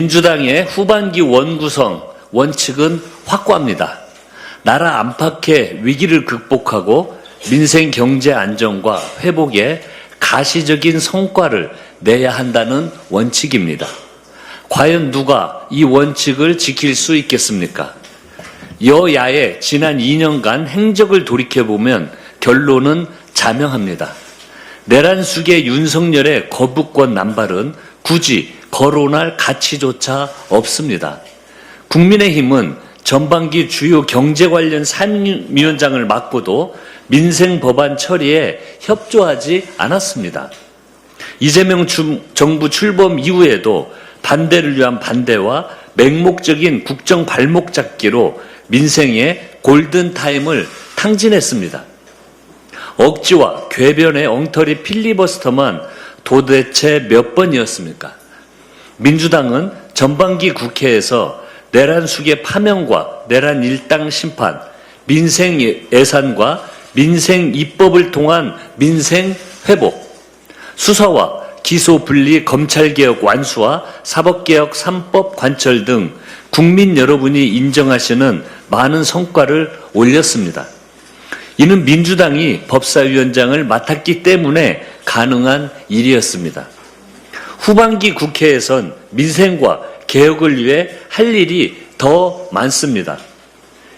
민주당의 후반기 원구성 원칙은 확고합니다. 나라 안팎의 위기를 극복하고 민생 경제 안정과 회복에 가시적인 성과를 내야 한다는 원칙입니다. 과연 누가 이 원칙을 지킬 수 있겠습니까? 여야의 지난 2년간 행적을 돌이켜보면 결론은 자명합니다. 내란 숙의 윤석열의 거부권 남발은 굳이 거론할 가치조차 없습니다. 국민의힘은 전반기 주요 경제 관련 상임위원장을 맡고도 민생 법안 처리에 협조하지 않았습니다. 이재명 정부 출범 이후에도 반대를 위한 반대와 맹목적인 국정 발목 잡기로 민생의 골든타임을 탕진했습니다. 억지와 궤변의 엉터리 필리버스터만 도대체 몇 번이었습니까? 민주당은 전반기 국회에서 내란 숙의 파면과 내란 일당 심판, 민생 예산과 민생 입법을 통한 민생 회복, 수사와 기소 분리 검찰개혁 완수와 사법개혁 3법 관철 등 국민 여러분이 인정하시는 많은 성과를 올렸습니다. 이는 민주당이 법사위원장을 맡았기 때문에 가능한 일이었습니다. 후반기 국회에선 민생과 개혁을 위해 할 일이 더 많습니다.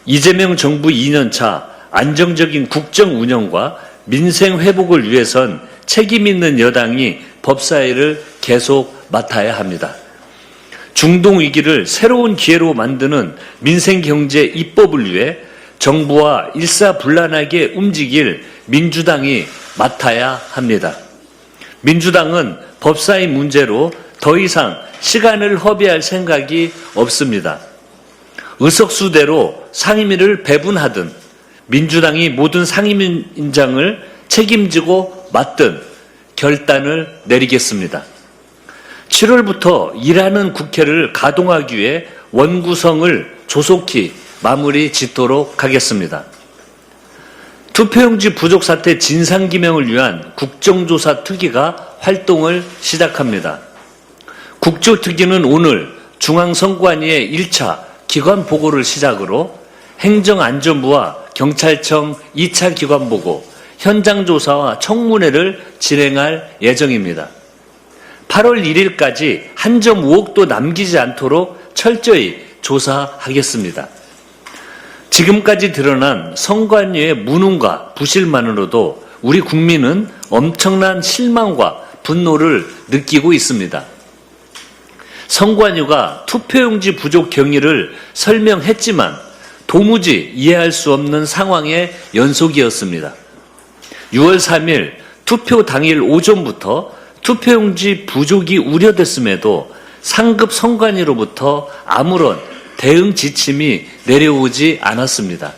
이재명 정부 2년차 안정적인 국정 운영과 민생 회복을 위해선 책임 있는 여당이 법사위를 계속 맡아야 합니다. 중동 위기를 새로운 기회로 만드는 민생경제 입법을 위해 정부와 일사불란하게 움직일 민주당이 맡아야 합니다. 민주당은 법사위 문제로 더 이상 시간을 허비할 생각이 없습니다. 의석수대로 상임위를 배분하든 민주당이 모든 상임위원장을 책임지고 맡든 결단을 내리겠습니다. 7월부터 일하는 국회를 가동하기 위해 원구성을 조속히 마무리 짓도록 하겠습니다. 투표용지 부족 사태 진상규명을 위한 국정조사 특위가 활동을 시작합니다. 국조특위는 오늘 중앙선관위의 1차 기관 보고를 시작으로 행정안전부와 경찰청 2차 기관 보고, 현장조사와 청문회를 진행할 예정입니다. 8월 1일까지 한 점 의혹도 남기지 않도록 철저히 조사하겠습니다. 지금까지 드러난 선관위의 무능과 부실만으로도 우리 국민은 엄청난 실망과 분노를 느끼고 있습니다. 선관위가 투표용지 부족 경위를 설명했지만 도무지 이해할 수 없는 상황의 연속이었습니다. 6월 3일 투표 당일 오전부터 투표용지 부족이 우려됐음에도 상급 선관위로부터 아무런 대응 지침이 내려오지 않았습니다.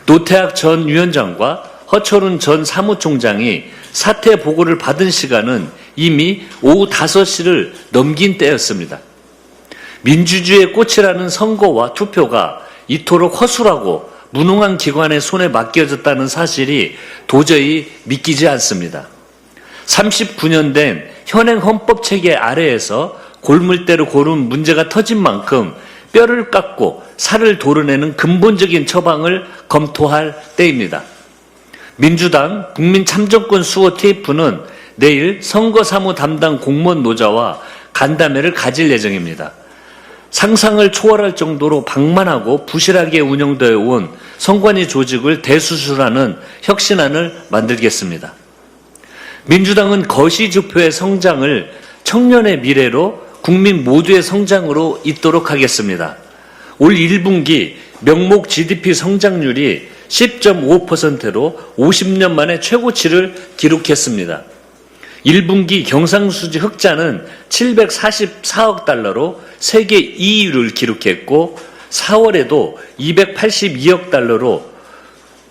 노태학 전 위원장과 허철훈 전 사무총장이 사태 보고를 받은 시간은 이미 오후 5시를 넘긴 때였습니다. 민주주의의 꽃이라는 선거와 투표가 이토록 허술하고 무능한 기관의 손에 맡겨졌다는 사실이 도저히 믿기지 않습니다. 39년 된 현행 헌법 체계 아래에서 골물대로 고른 문제가 터진 만큼 뼈를 깎고 살을 도려내는 근본적인 처방을 검토할 때입니다. 민주당 국민참정권 수호 TF는 내일 선거사무 담당 공무원 노조와 간담회를 가질 예정입니다. 상상을 초월할 정도로 방만하고 부실하게 운영되어 온 선관위 조직을 대수술하는 혁신안을 만들겠습니다. 민주당은 거시주표의 성장을 청년의 미래로 국민 모두의 성장으로 잇도록 하겠습니다. 올 1분기 명목 GDP 성장률이 10.5%로 50년 만에 최고치를 기록했습니다. 1분기 경상수지 흑자는 744억 달러로 세계 2위를 기록했고 4월에도 282억 달러로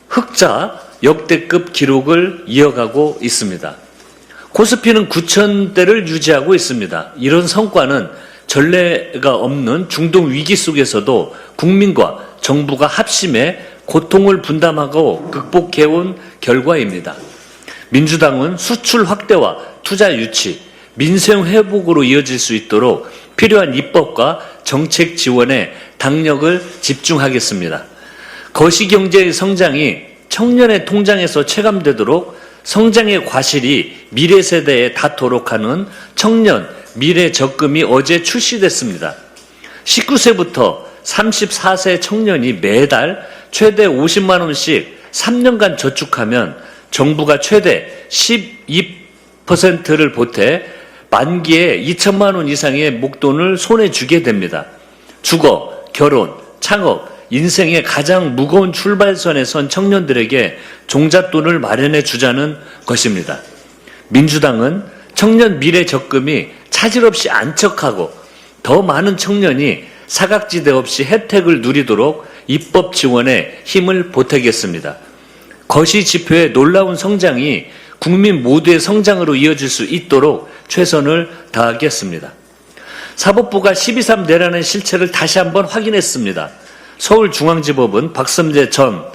흑자 역대급 기록을 이어가고 있습니다. 코스피는 9,000대를 유지하고 있습니다. 이런 성과는 전례가 없는 중동 위기 속에서도 국민과 정부가 합심해 고통을 분담하고 극복해온 결과입니다. 민주당은 수출 확대와 투자 유치, 민생 회복으로 이어질 수 있도록 필요한 입법과 정책 지원에 당력을 집중하겠습니다. 거시경제의 성장이 청년의 통장에서 체감되도록 성장의 과실이 미래 세대에 닿도록 하는 청년 미래 적금이 어제 출시됐습니다. 19세부터 34세 청년이 매달 최대 50만 원씩 3년간 저축하면 정부가 최대 12%를 보태 만기에 2천만 원 이상의 목돈을 손에 쥐게 됩니다. 주거, 결혼, 창업, 인생의 가장 무거운 출발선에 선 청년들에게 종잣돈을 마련해 주자는 것입니다. 민주당은 청년 미래 적금이 차질 없이 안착하고 더 많은 청년이 사각지대 없이 혜택을 누리도록 입법 지원에 힘을 보태겠습니다. 거시 지표의 놀라운 성장이 국민 모두의 성장으로 이어질 수 있도록 최선을 다하겠습니다. 사법부가 12.3 내란의 실체를 다시 한번 확인했습니다. 서울중앙지법은 박성재 전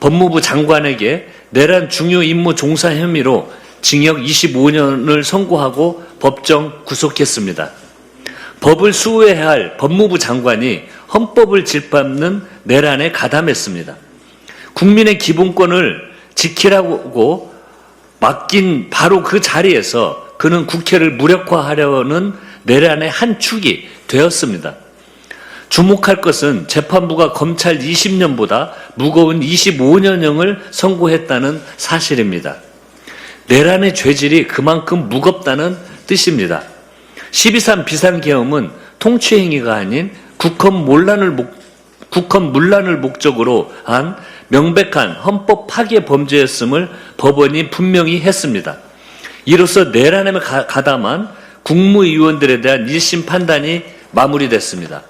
법무부 장관에게 내란 중요 임무 종사 혐의로 징역 25년을 선고하고 법정 구속했습니다. 법을 수호해야 할 법무부 장관이 헌법을 짓밟는 내란에 가담했습니다. 국민의 기본권을 지키라고 맡긴 바로 그 자리에서 그는 국회를 무력화하려는 내란의 한 축이 되었습니다. 주목할 것은 재판부가 검찰 20년보다 무거운 25년형을 선고했다는 사실입니다. 내란의 죄질이 그만큼 무겁다는 뜻입니다. 12.3 비상계엄은 통치행위가 아닌 국헌 문란을 목적으로 한 명백한 헌법 파괴 범죄였음을 법원이 분명히 했습니다. 이로써 내란에 가담한 국무위원들에 대한 1심 판단이 마무리됐습니다.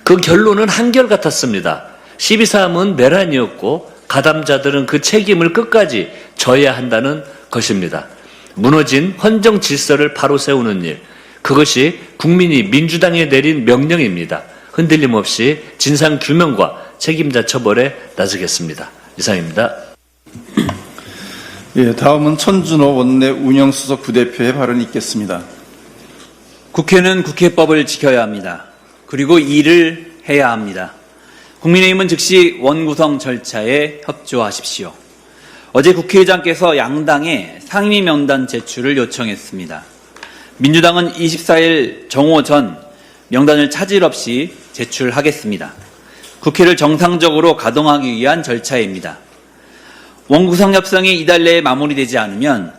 그 결론은 한결같았습니다. 12.3은 내란이었고 가담자들은 그 책임을 끝까지 져야 한다는 것입니다. 무너진 헌정 질서를 바로 세우는 일, 그것이 국민이 민주당에 내린 명령입니다. 흔들림 없이 진상규명과 책임자 처벌에 나서겠습니다. 이상입니다. 예, 다음은 천준호 원내 운영수석 부대표의 발언이 있겠습니다. 국회는 국회법을 지켜야 합니다. 그리고 일을 해야 합니다. 국민의힘은 즉시 원구성 절차에 협조하십시오. 어제 국회의장께서 양당의 상임위 명단 제출을 요청했습니다. 민주당은 24일 정오 전 명단을 차질 없이 제출하겠습니다. 국회를 정상적으로 가동하기 위한 절차입니다. 원구성 협상이 이달 내에 마무리되지 않으면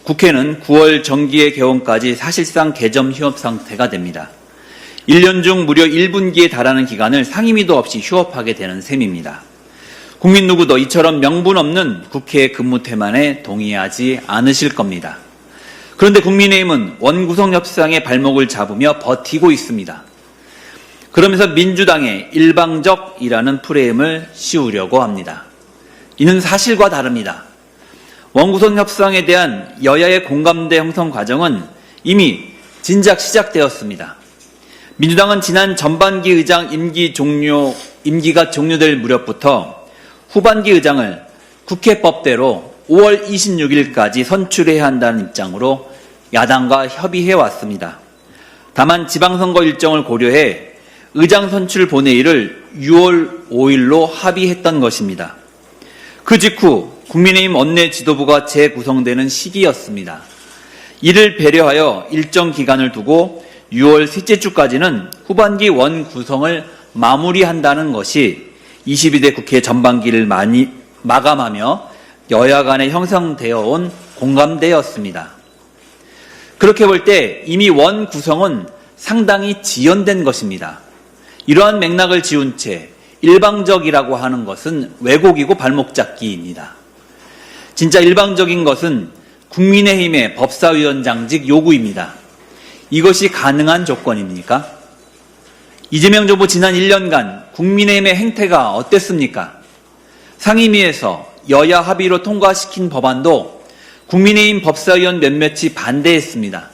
국회는 9월 정기의 개원까지 사실상 개점 휴업 상태가 됩니다. 1년 중 무려 1분기에 달하는 기간을 상임위도 없이 휴업하게 되는 셈입니다. 국민 누구도 이처럼 명분 없는 국회의 근무 태만에 동의하지 않으실 겁니다. 그런데 국민의힘은 원구성 협상의 발목을 잡으며 버티고 있습니다. 그러면서 민주당의 일방적이라는 프레임을 씌우려고 합니다. 이는 사실과 다릅니다. 원구성 협상에 대한 여야의 공감대 형성 과정은 이미 진작 시작되었습니다. 민주당은 지난 전반기 의장 임기가 종료될 무렵부터 후반기 의장을 국회법대로 5월 26일까지 선출해야 한다는 입장으로 야당과 협의해 왔습니다. 다만 지방선거 일정을 고려해 의장 선출 본회의를 6월 5일로 합의했던 것입니다. 그 직후 국민의힘 원내 지도부가 재구성되는 시기였습니다. 이를 배려하여 일정 기간을 두고 6월 셋째 주까지는 후반기 원 구성을 마무리한다는 것이 22대 국회 전반기를 마감하며 여야 간에 형성되어 온 공감대였습니다. 그렇게 볼 때 이미 원 구성은 상당히 지연된 것입니다. 이러한 맥락을 지운 채 일방적이라고 하는 것은 왜곡이고 발목 잡기입니다. 진짜 일방적인 것은 국민의힘의 법사위원장직 요구입니다. 이것이 가능한 조건입니까? 이재명 정부 지난 1년간 국민의힘의 행태가 어땠습니까? 상임위에서 여야 합의로 통과시킨 법안도 국민의힘 법사위원 몇몇이 반대했습니다.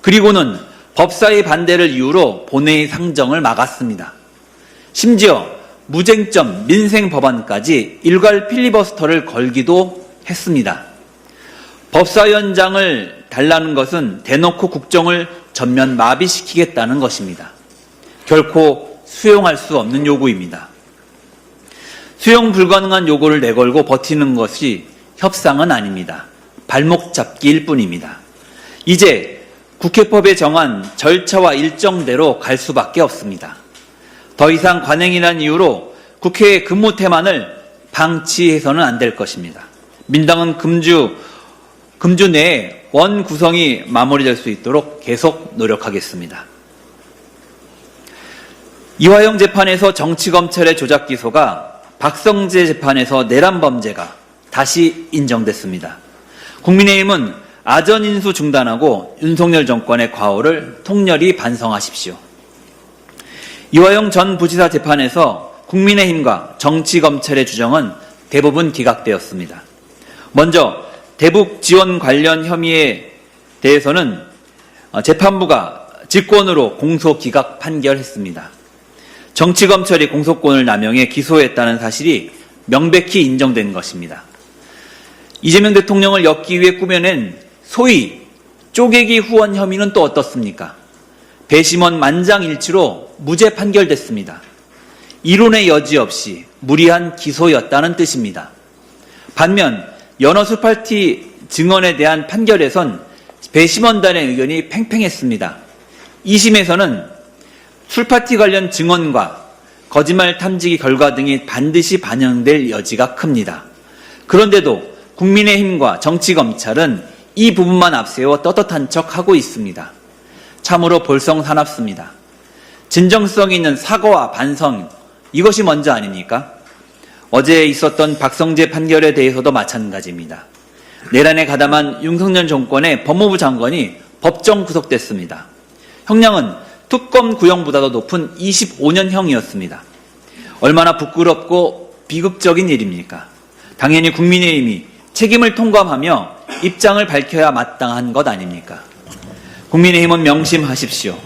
그리고는 법사위 반대를 이유로 본회의 상정을 막았습니다. 심지어 무쟁점 민생 법안까지 일괄 필리버스터를 걸기도 했습니다. 법사위원장을 달라는 것은 대놓고 국정을 전면 마비시키겠다는 것입니다. 결코 수용할 수 없는 요구입니다. 수용 불가능한 요구를 내걸고 버티는 것이 협상은 아닙니다. 발목 잡기일 뿐입니다. 이제 국회법에 정한 절차와 일정대로 갈 수밖에 없습니다. 더 이상 관행이라는 이유로 국회의 근무 태만을 방치해서는 안 될 것입니다. 민당은 금주 내에 원 구성이 마무리될 수 있도록 계속 노력하겠습니다. 이화영 재판에서 정치검찰의 조작 기소가 박성재 재판에서 내란 범죄가 다시 인정됐습니다. 국민의힘은 아전 인수 중단하고 윤석열 정권의 과오를 통렬히 반성하십시오. 이화영 전 부지사 재판에서 국민의힘과 정치검찰의 주장은 대부분 기각되었습니다. 먼저 대북 지원 관련 혐의에 대해서는 재판부가 직권으로 공소 기각 판결했습니다. 정치검찰이 공소권을 남용해 기소했다는 사실이 명백히 인정된 것입니다. 이재명 대통령을 엮기 위해 꾸며낸 소위 쪼개기 후원 혐의는 또 어떻습니까? 배심원 만장일치로 무죄 판결됐습니다. 이론의 여지 없이 무리한 기소였다는 뜻입니다. 반면 연어술파티 증언에 대한 판결에선 배심원단의 의견이 팽팽했습니다. 2심에서는 술파티 관련 증언과 거짓말 탐지기 결과 등이 반드시 반영될 여지가 큽니다. 그런데도 국민의힘과 정치검찰은 이 부분만 앞세워 떳떳한 척하고 있습니다. 참으로 볼썽사납습니다. 진정성 있는 사과와 반성, 이것이 먼저 아닙니까? 어제 있었던 박성재 판결에 대해서도 마찬가지입니다. 내란에 가담한 윤석열 정권의 법무부 장관이 법정 구속됐습니다. 형량은 특검 구형보다도 높은 25년형이었습니다. 얼마나 부끄럽고 비극적인 일입니까? 당연히 국민의힘이 책임을 통감하며 입장을 밝혀야 마땅한 것 아닙니까? 국민의힘은 명심하십시오.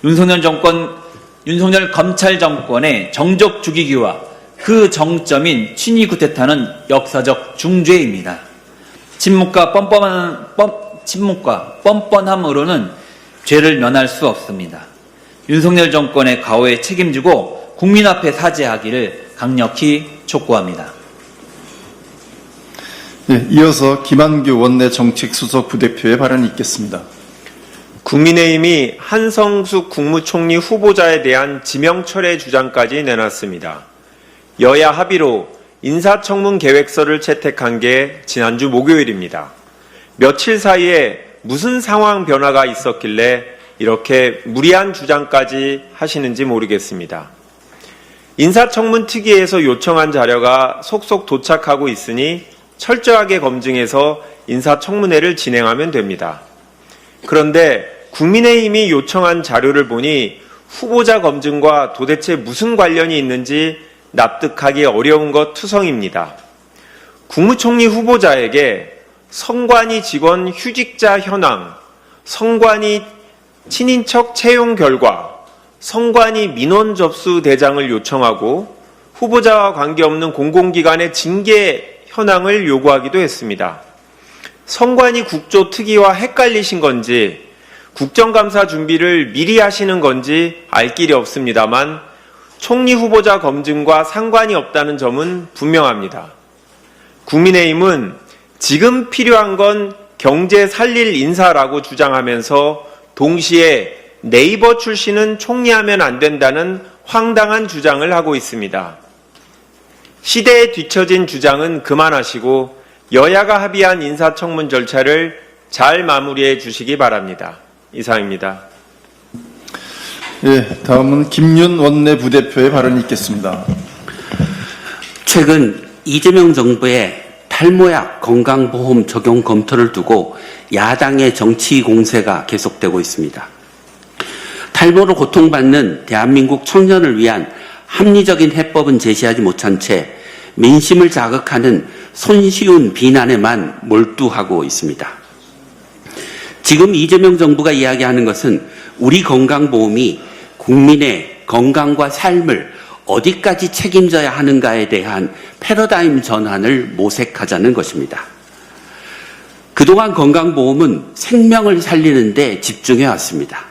윤석열 검찰 정권의 정적 죽이기와 그 정점인 친위 구태타는 역사적 중죄입니다. 침묵과 뻔뻔함으로는 죄를 면할 수 없습니다. 윤석열 정권의 과오에 책임지고 국민 앞에 사죄하기를 강력히 촉구합니다. 네, 이어서 김한규 원내 정책수석 부대표의 발언이 있겠습니다. 국민의힘이 한성숙 국무총리 후보자에 대한 지명철회 주장까지 내놨습니다. 여야 합의로 인사청문 계획서를 채택한 게 지난주 목요일입니다. 며칠 사이에 무슨 상황 변화가 있었길래 이렇게 무리한 주장까지 하시는지 모르겠습니다. 인사청문 특위에서 요청한 자료가 속속 도착하고 있으니 철저하게 검증해서 인사청문회를 진행하면 됩니다. 그런데 국민의힘이 요청한 자료를 보니 후보자 검증과 도대체 무슨 관련이 있는지 납득하기 어려운 것 투성입니다. 국무총리 후보자에게 성관이 직원 휴직자 현황, 성관이 친인척 채용 결과, 성관이 민원 접수 대장을 요청하고 후보자와 관계없는 공공기관의 징계 현황을 요구하기도 했습니다. 성관이 국조특위와 헷갈리신 건지 국정감사 준비를 미리 하시는 건지 알 길이 없습니다만 총리 후보자 검증과 상관이 없다는 점은 분명합니다. 국민의힘은 지금 필요한 건 경제 살릴 인사라고 주장하면서 동시에 네이버 출신은 총리하면 안 된다는 황당한 주장을 하고 있습니다. 시대에 뒤처진 주장은 그만하시고 여야가 합의한 인사청문 절차를 잘 마무리해 주시기 바랍니다. 이상입니다. 예, 다음은 김윤 원내 부대표의 발언이 있겠습니다. 최근 이재명 정부의 탈모약 건강보험 적용 검토를 두고 야당의 정치 공세가 계속되고 있습니다. 탈모로 고통받는 대한민국 청년을 위한 합리적인 해법은 제시하지 못한 채 민심을 자극하는 손쉬운 비난에만 몰두하고 있습니다. 지금 이재명 정부가 이야기하는 것은 우리 건강보험이 국민의 건강과 삶을 어디까지 책임져야 하는가에 대한 패러다임 전환을 모색하자는 것입니다. 그동안 건강보험은 생명을 살리는 데 집중해 왔습니다.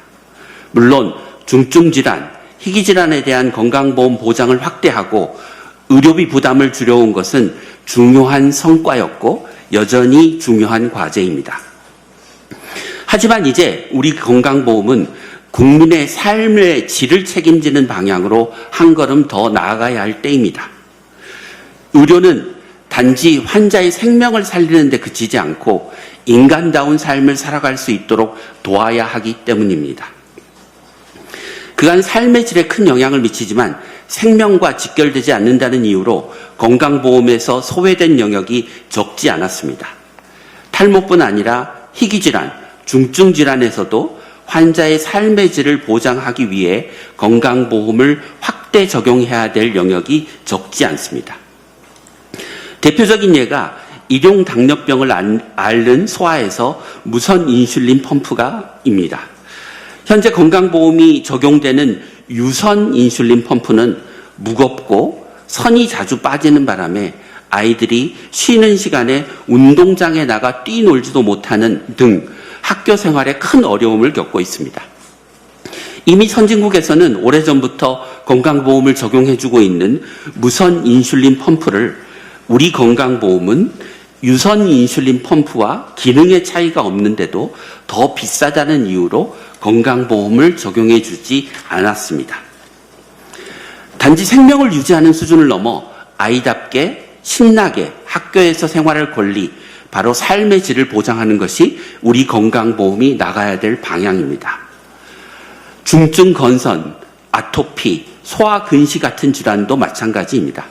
물론 중증질환, 희귀질환에 대한 건강보험 보장을 확대하고 의료비 부담을 줄여온 것은 중요한 성과였고 여전히 중요한 과제입니다. 하지만 이제 우리 건강보험은 국민의 삶의 질을 책임지는 방향으로 한 걸음 더 나아가야 할 때입니다. 의료는 단지 환자의 생명을 살리는 데 그치지 않고 인간다운 삶을 살아갈 수 있도록 도와야 하기 때문입니다. 그간 삶의 질에 큰 영향을 미치지만 생명과 직결되지 않는다는 이유로 건강보험에서 소외된 영역이 적지 않았습니다. 탈모뿐 아니라 희귀질환, 중증질환에서도 환자의 삶의 질을 보장하기 위해 건강보험을 확대 적용해야 될 영역이 적지 않습니다. 대표적인 예가 일용 당뇨병을 앓는 소아에서 무선 인슐린 펌프가입니다. 현재 건강보험이 적용되는 유선 인슐린 펌프는 무겁고 선이 자주 빠지는 바람에 아이들이 쉬는 시간에 운동장에 나가 뛰놀지도 못하는 등 학교 생활에 큰 어려움을 겪고 있습니다. 이미 선진국에서는 오래전부터 건강보험을 적용해주고 있는 무선 인슐린 펌프를 우리 건강보험은 유선 인슐린 펌프와 기능의 차이가 없는데도 더 비싸다는 이유로 건강보험을 적용해주지 않았습니다. 단지 생명을 유지하는 수준을 넘어 아이답게 신나게 학교에서 생활할 권리, 바로 삶의 질을 보장하는 것이 우리 건강보험이 나가야 될 방향입니다. 중증 건선, 아토피, 소아근시 같은 질환도 마찬가지입니다.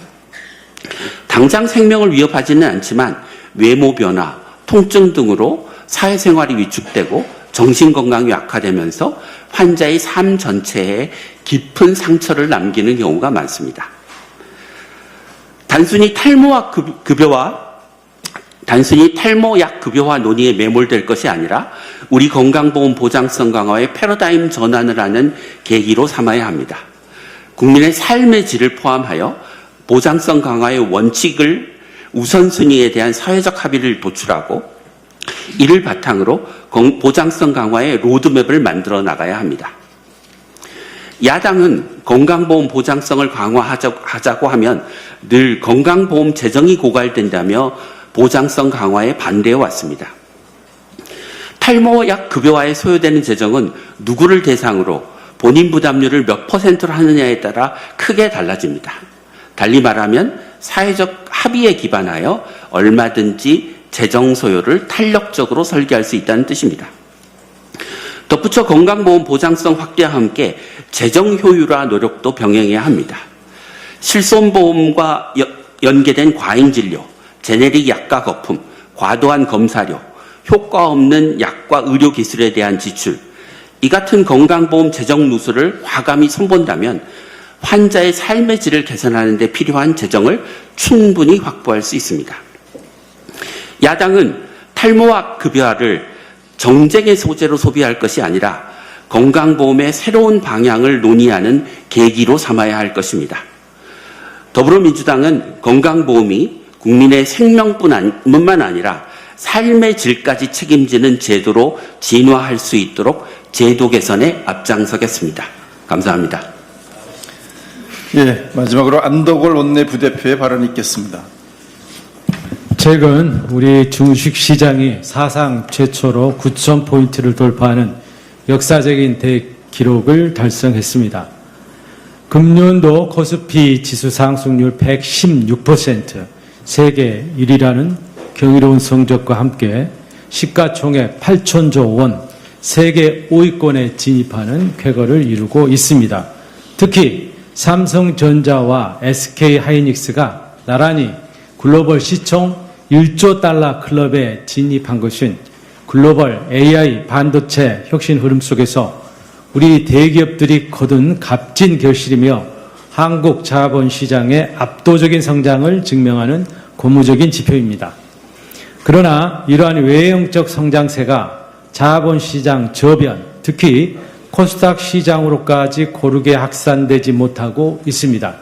당장 생명을 위협하지는 않지만 외모 변화, 통증 등으로 사회생활이 위축되고 정신건강이 악화되면서 환자의 삶 전체에 깊은 상처를 남기는 경우가 많습니다. 단순히 탈모약 급여화 논의에 매몰될 것이 아니라 우리 건강보험 보장성 강화의 패러다임 전환을 하는 계기로 삼아야 합니다. 국민의 삶의 질을 포함하여 보장성 강화의 원칙을 우선순위에 대한 사회적 합의를 도출하고 이를 바탕으로 보장성 강화의 로드맵을 만들어 나가야 합니다. 야당은 건강보험 보장성을 강화하자고 하면 늘 건강보험 재정이 고갈된다며 보장성 강화에 반대해 왔습니다. 탈모약 급여화에 소요되는 재정은 누구를 대상으로 본인 부담률을 몇 %로 하느냐에 따라 크게 달라집니다. 달리 말하면 사회적 합의에 기반하여 얼마든지 재정 소요를 탄력적으로 설계할 수 있다는 뜻입니다. 덧붙여 건강보험 보장성 확대와 함께 재정 효율화 노력도 병행해야 합니다. 실손보험과 연계된 과잉진료, 제네릭 약가 거품, 과도한 검사료, 효과 없는 약과 의료기술에 대한 지출, 이 같은 건강보험 재정 누수를 과감히 손본다면 환자의 삶의 질을 개선하는 데 필요한 재정을 충분히 확보할 수 있습니다. 야당은 탈모약 급여화를 정쟁의 소재로 소비할 것이 아니라 건강보험의 새로운 방향을 논의하는 계기로 삼아야 할 것입니다. 더불어민주당은 건강보험이 국민의 생명뿐만 아니라 삶의 질까지 책임지는 제도로 진화할 수 있도록 제도 개선에 앞장서겠습니다. 감사합니다. 예, 마지막으로 안덕월 원내부대표의 발언이 있겠습니다. 최근 우리 주식시장이 사상 최초로 9,000포인트를 돌파하는 역사적인 대기록을 달성했습니다. 금년도 코스피 지수 상승률 116%, 세계 1위라는 경이로운 성적과 함께 시가총액 8천조 원, 세계 5위권에 진입하는 쾌거를 이루고 있습니다. 특히 삼성전자와 SK하이닉스가 나란히 글로벌 시총 1조 달러 클럽에 진입한 것은 글로벌 AI 반도체 혁신 흐름 속에서 우리 대기업들이 거둔 값진 결실이며 한국 자본시장의 압도적인 성장을 증명하는 고무적인 지표입니다. 그러나 이러한 외형적 성장세가 자본시장 저변, 특히 코스닥 시장으로까지 고르게 확산되지 못하고 있습니다.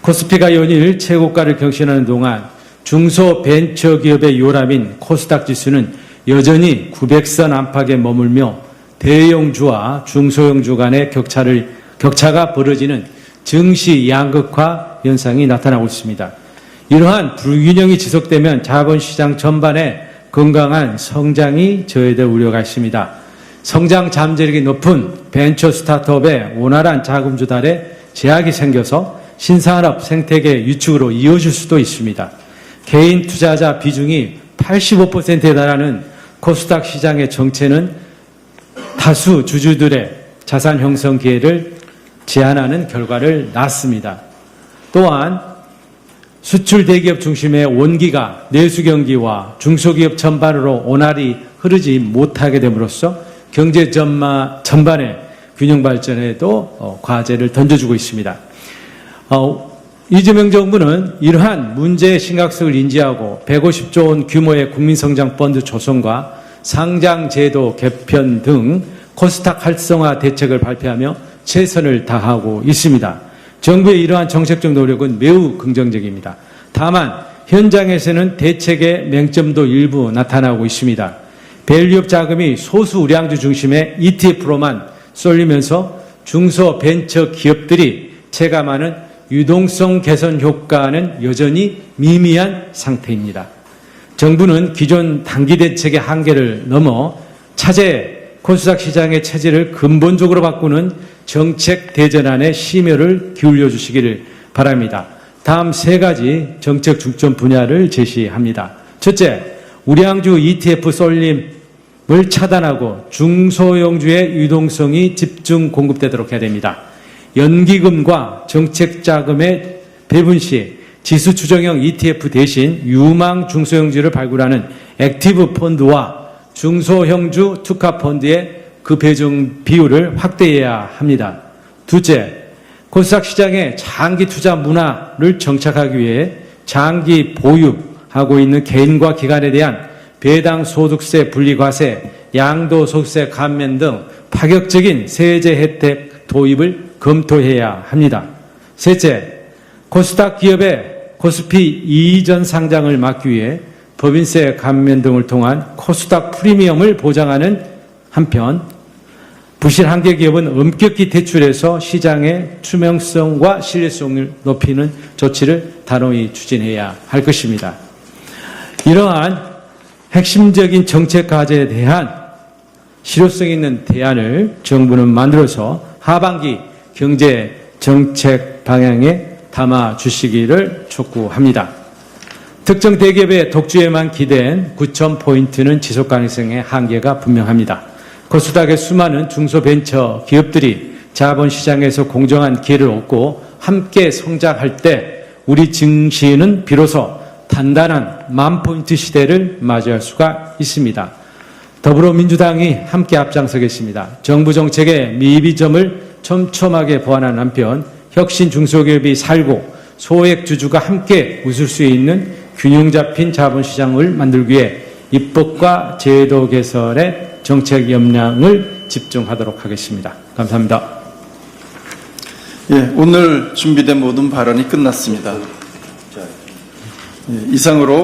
코스피가 연일 최고가를 경신하는 동안 중소벤처기업의 요람인 코스닥 지수는 여전히 900선 안팎에 머물며 대형주와 중소형주 간의 격차가 벌어지는 증시 양극화 현상이 나타나고 있습니다. 이러한 불균형이 지속되면 자본시장 전반에 건강한 성장이 저해될 우려가 있습니다. 성장 잠재력이 높은 벤처 스타트업의 원활한 자금 조달에 제약이 생겨서 신산업 생태계 유축으로 이어질 수도 있습니다. 개인 투자자 비중이 85%에 달하는 코스닥 시장의 정체는 다수 주주들의 자산 형성 기회를 제한하는 결과를 낳습니다. 또한 수출 대기업 중심의 원기가 내수 경기와 중소기업 전반으로 원활히 흐르지 못하게 됨으로써 경제 전반의 균형 발전에도 과제를 던져주고 있습니다. 이재명 정부는 이러한 문제의 심각성을 인지하고 150조 원 규모의 국민성장펀드 조성과 상장제도 개편 등 코스닥 활성화 대책을 발표하며 최선을 다하고 있습니다. 정부의 이러한 정책적 노력은 매우 긍정적입니다. 다만 현장에서는 대책의 맹점도 일부 나타나고 있습니다. 밸류업 자금이 소수 우량주 중심의 ETF로만 쏠리면서 중소 벤처 기업들이 체감하는 유동성 개선 효과는 여전히 미미한 상태입니다. 정부는 기존 단기 대책의 한계를 넘어 차제 코스닥 시장의 체질을 근본적으로 바꾸는 정책 대전안에 심혈을 기울여 주시기를 바랍니다. 다음 세 가지 정책 중점 분야를 제시합니다. 첫째, 우량주 ETF 쏠림을 차단하고 중소형주의 유동성이 집중 공급되도록 해야 됩니다. 연기금과 정책자금의 배분 시 지수 추정형 ETF 대신 유망 중소형주를 발굴하는 액티브 펀드와 중소형주 특화펀드의 그 배정 비율을 확대해야 합니다. 둘째, 코스닥 시장의 장기 투자 문화를 정착하기 위해 장기 보유하고 있는 개인과 기관에 대한 배당 소득세 분리과세, 양도소득세 감면 등 파격적인 세제 혜택 도입을 검토해야 합니다. 셋째, 코스닥 기업의 코스피 이전 상장을 막기 위해 법인세 감면 등을 통한 코스닥 프리미엄을 보장하는 한편 부실 한계 기업은 엄격히 대출해서 시장의 투명성과 신뢰성을 높이는 조치를 단호히 추진해야 할 것입니다. 이러한 핵심적인 정책 과제에 대한 실효성 있는 대안을 정부는 만들어서 하반기 경제 정책 방향에 담아 주시기를 촉구합니다. 특정 대기업의 독주에만 기댄 9,000포인트는 지속 가능성의 한계가 분명합니다. 코스닥의 수많은 중소벤처 기업들이 자본시장에서 공정한 기회를 얻고 함께 성장할 때 우리 증시는 비로소 단단한 10,000포인트 시대를 맞이할 수가 있습니다. 더불어민주당이 함께 앞장서겠습니다. 정부 정책의 미비점을 촘촘하게 보완하는 한편 혁신 중소기업이 살고 소액 주주가 함께 웃을 수 있는 균형 잡힌 자본시장을 만들기 위해 입법과 제도 개선에 정책 역량을 집중하도록 하겠습니다. 감사합니다. 예, 오늘 준비된 모든 발언이 끝났습니다. 예, 이상으로